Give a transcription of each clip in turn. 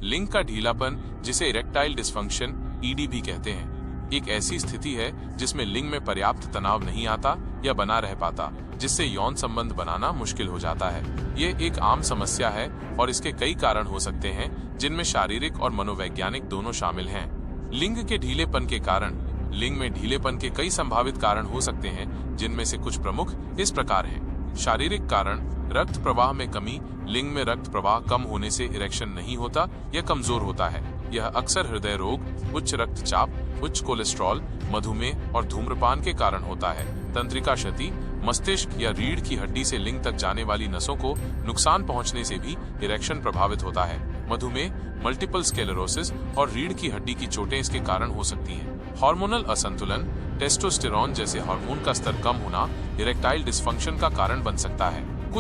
लिंग का ढीलापन, जिसे इरेक्टाइल डिस्फंक्शन ईडी भी कहते हैं, एक ऐसी स्थिति है जिसमें लिंग में पर्याप्त तनाव नहीं आता या बना रह पाता, जिससे यौन संबंध बनाना मुश्किल हो जाता है। ये एक आम समस्या है और इसके कई कारण हो सकते हैं, जिनमें शारीरिक और मनोवैज्ञानिक दोनों शामिल हैं। लिंग के ढीलेपन के कारण। लिंग में ढीलेपन के कई संभावित कारण हो सकते हैं, जिनमें से कुछ प्रमुख इस प्रकार हैं। शारीरिक कारण, रक्त प्रवाह में कमी। लिंग में रक्त प्रवाह कम होने से इरेक्शन नहीं होता या कमजोर होता है। यह अक्सर हृदय रोग, उच्च रक्तचाप, उच्च कोलेस्ट्रॉल, मधुमेह और धूम्रपान के कारण होता है। तंत्रिका क्षति, मस्तिष्क या रीढ़ की हड्डी से लिंग तक जाने वाली नसों को नुकसान पहुंचने से भी इरेक्शन प्रभावित होता है। मधुमेह, मल्टीपल स्क्लेरोसिस और रीढ़ की हड्डी की चोटें इसके कारण हो सकती हैं। हार्मोनल असंतुलन, टेस्टोस्टेरोन जैसे हार्मोन का स्तर कम होना इरेक्टाइल डिस्फंक्शन का कारण बन सकता है।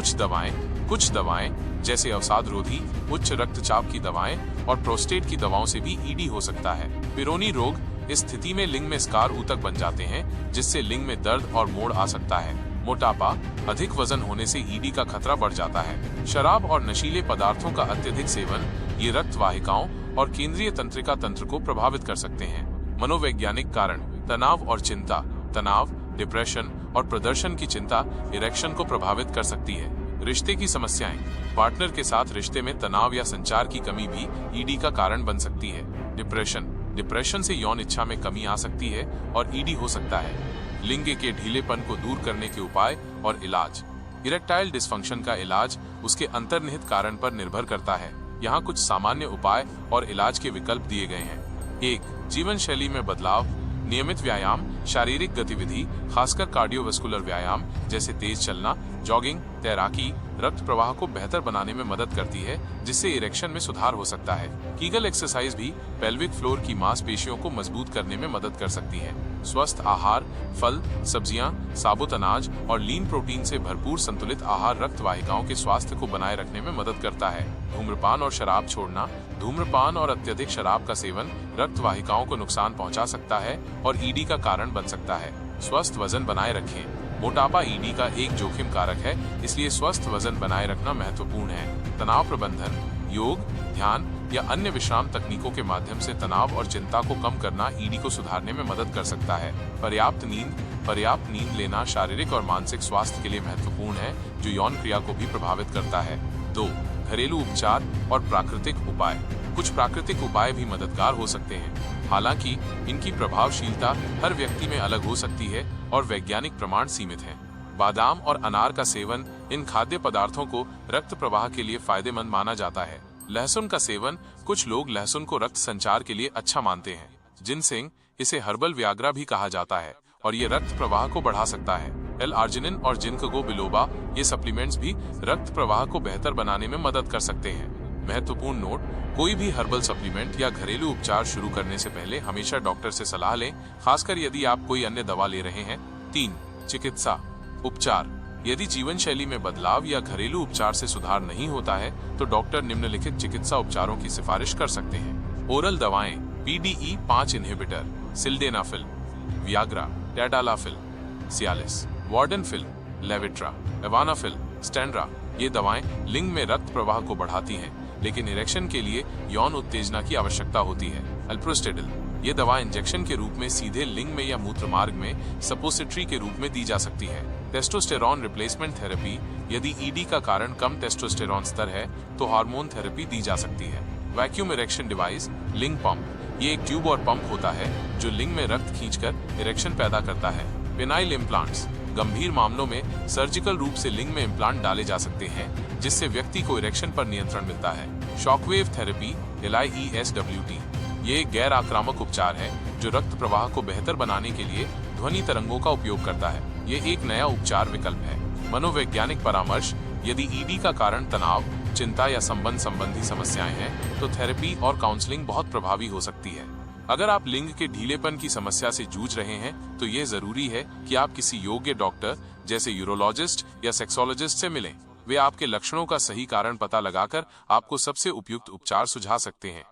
कुछ दवाएं जैसे अवसादरोधी, उच्च रक्तचाप की दवाएं और प्रोस्टेट की दवाओं से भी ईडी हो सकता है। पिरोनी रोग, इस स्थिति में लिंग में स्कार ऊतक बन जाते हैं, जिससे लिंग में दर्द और मोड़ आ सकता है। मोटापा, अधिक वजन होने से ईडी का खतरा बढ़ जाता है। शराब और नशीले पदार्थों का अत्यधिक सेवन, ये रक्त वाहिकाओं और केंद्रीय तंत्रिका तंत्र को प्रभावित कर सकते हैं। मनोवैज्ञानिक कारण, तनाव और चिंता। तनाव, डिप्रेशन और प्रदर्शन की चिंता इरेक्शन को प्रभावित कर सकती है। रिश्ते की समस्याएं, पार्टनर के साथ रिश्ते में तनाव या संचार की कमी भी ईडी का कारण बन सकती है। डिप्रेशन से यौन इच्छा में कमी आ सकती है और ईडी हो सकता है। लिंग के ढीलेपन को दूर करने के उपाय और इलाज। इरेक्टाइल डिस्फंक्शन का इलाज उसके अंतर्निहित कारण पर निर्भर करता है। यहाँ कुछ सामान्य उपाय और इलाज के विकल्प दिए गए हैं। 1. जीवन शैली में बदलाव। नियमित व्यायाम, शारीरिक गतिविधि, खासकर कार्डियोवास्कुलर व्यायाम जैसे तेज चलना, जॉगिंग, तैराकी रक्त प्रवाह को बेहतर बनाने में मदद करती है, जिससे इरेक्शन में सुधार हो सकता है। कीगल एक्सरसाइज भी पेल्विक फ्लोर की मांसपेशियों को मजबूत करने में मदद कर सकती है। स्वस्थ आहार, फल, सब्जियां, साबुत अनाज और लीन प्रोटीन से भरपूर संतुलित आहार रक्त वाहिकाओं के स्वास्थ्य को बनाए रखने में मदद करता है। धूम्रपान और शराब छोड़ना। धूम्रपान और अत्यधिक शराब का सेवन रक्त वाहिकाओं को नुकसान पहुंचा सकता है और ईडी का कारण बन सकता है। स्वस्थ वजन बनाए रखें। मोटापा ईडी का एक जोखिम कारक है, इसलिए स्वस्थ वजन बनाए रखना महत्वपूर्ण है। तनाव प्रबंधन, योग, ध्यान या अन्य विश्राम तकनीकों के माध्यम से तनाव और चिंता को कम करना ईडी को सुधारने में मदद कर सकता है। पर्याप्त नींद लेना शारीरिक और मानसिक स्वास्थ्य के लिए महत्वपूर्ण है, जो यौन क्रिया को भी प्रभावित करता है। 2. घरेलू उपचार और प्राकृतिक उपाय। कुछ प्राकृतिक उपाय भी मददगार हो सकते हैं, हालांकि इनकी प्रभावशीलता हर व्यक्ति में अलग हो सकती है और वैज्ञानिक प्रमाण सीमित हैं। बादाम और अनार का सेवन। इन खाद्य पदार्थों को रक्त प्रवाह के लिए फायदेमंद माना जाता है। लहसुन का सेवन। कुछ लोग लहसुन को रक्त संचार के लिए अच्छा मानते हैं। जिनसेंग, इसे हर्बल व्याग्रा भी कहा जाता है और ये रक्त प्रवाह को बढ़ा सकता है। एल-आर्जिनिन और जिंकगो बिलोबा, ये सप्लीमेंट्स भी रक्त प्रवाह को बेहतर बनाने में मदद कर सकते हैं। महत्वपूर्ण नोट, कोई भी हर्बल सप्लीमेंट या घरेलू उपचार शुरू करने से पहले हमेशा डॉक्टर से सलाह लें, खासकर यदि आप कोई अन्य दवा ले रहे हैं। 3. चिकित्सा उपचार। यदि जीवन शैली में बदलाव या घरेलू उपचार से सुधार नहीं होता है, तो डॉक्टर निम्नलिखित चिकित्सा उपचारों की सिफारिश कर सकते हैं। ओरल दवाएं, PDE5 inhibitor, sildenafil, Viagra, tadalafil, Cialis, vardenafil, Levitra, avanafil, Stendra. ये दवाएं लिंग में रक्त प्रवाह को बढ़ाती हैं, लेकिन इरेक्शन के लिए यौन उत्तेजना की आवश्यकता होती है। अल्प्रोस्टेडिल, ये दवा इंजेक्शन के रूप में सीधे लिंग में या मूत्र मार्ग में सपोसिटरी के रूप में दी जा सकती है। टेस्टोस्टेरॉन रिप्लेसमेंट थेरेपी, यदि ईडी का कारण कम टेस्टोस्टेरॉन स्तर है तो हार्मोन थेरेपी दी जा सकती है। वैक्यूम इरेक्शन डिवाइस, लिंग पंप, ये एक ट्यूब और पंप होता है जो लिंग में रक्त खींचकर इरेक्शन पैदा करता है। पेनाइल इम्प्लांट्स, गंभीर मामलों में सर्जिकल रूप से लिंग में इम्प्लांट डाले जा सकते हैं, जिससे व्यक्ति को इरेक्शन पर नियंत्रण मिलता है। शॉकवेव थेरेपी, LIESWT, ये एक गैर आक्रामक उपचार है जो रक्त प्रवाह को बेहतर बनाने के लिए ध्वनि तरंगों का उपयोग करता है। ये एक नया उपचार विकल्प है। मनोवैज्ञानिक परामर्श, यदि ईडी का कारण तनाव, चिंता या संबंध संबंधी समस्याएं हैं, तो थेरेपी और काउंसलिंग बहुत प्रभावी हो सकती है। अगर आप लिंग के ढीलेपन की समस्या से जूझ रहे हैं, तो ये जरूरी है कि आप किसी योग्य डॉक्टर जैसे यूरोलॉजिस्ट या सेक्सोलॉजिस्ट से मिलें। वे आपके लक्षणों का सही कारण पता लगाकर आपको सबसे उपयुक्त उपचार सुझा सकते हैं।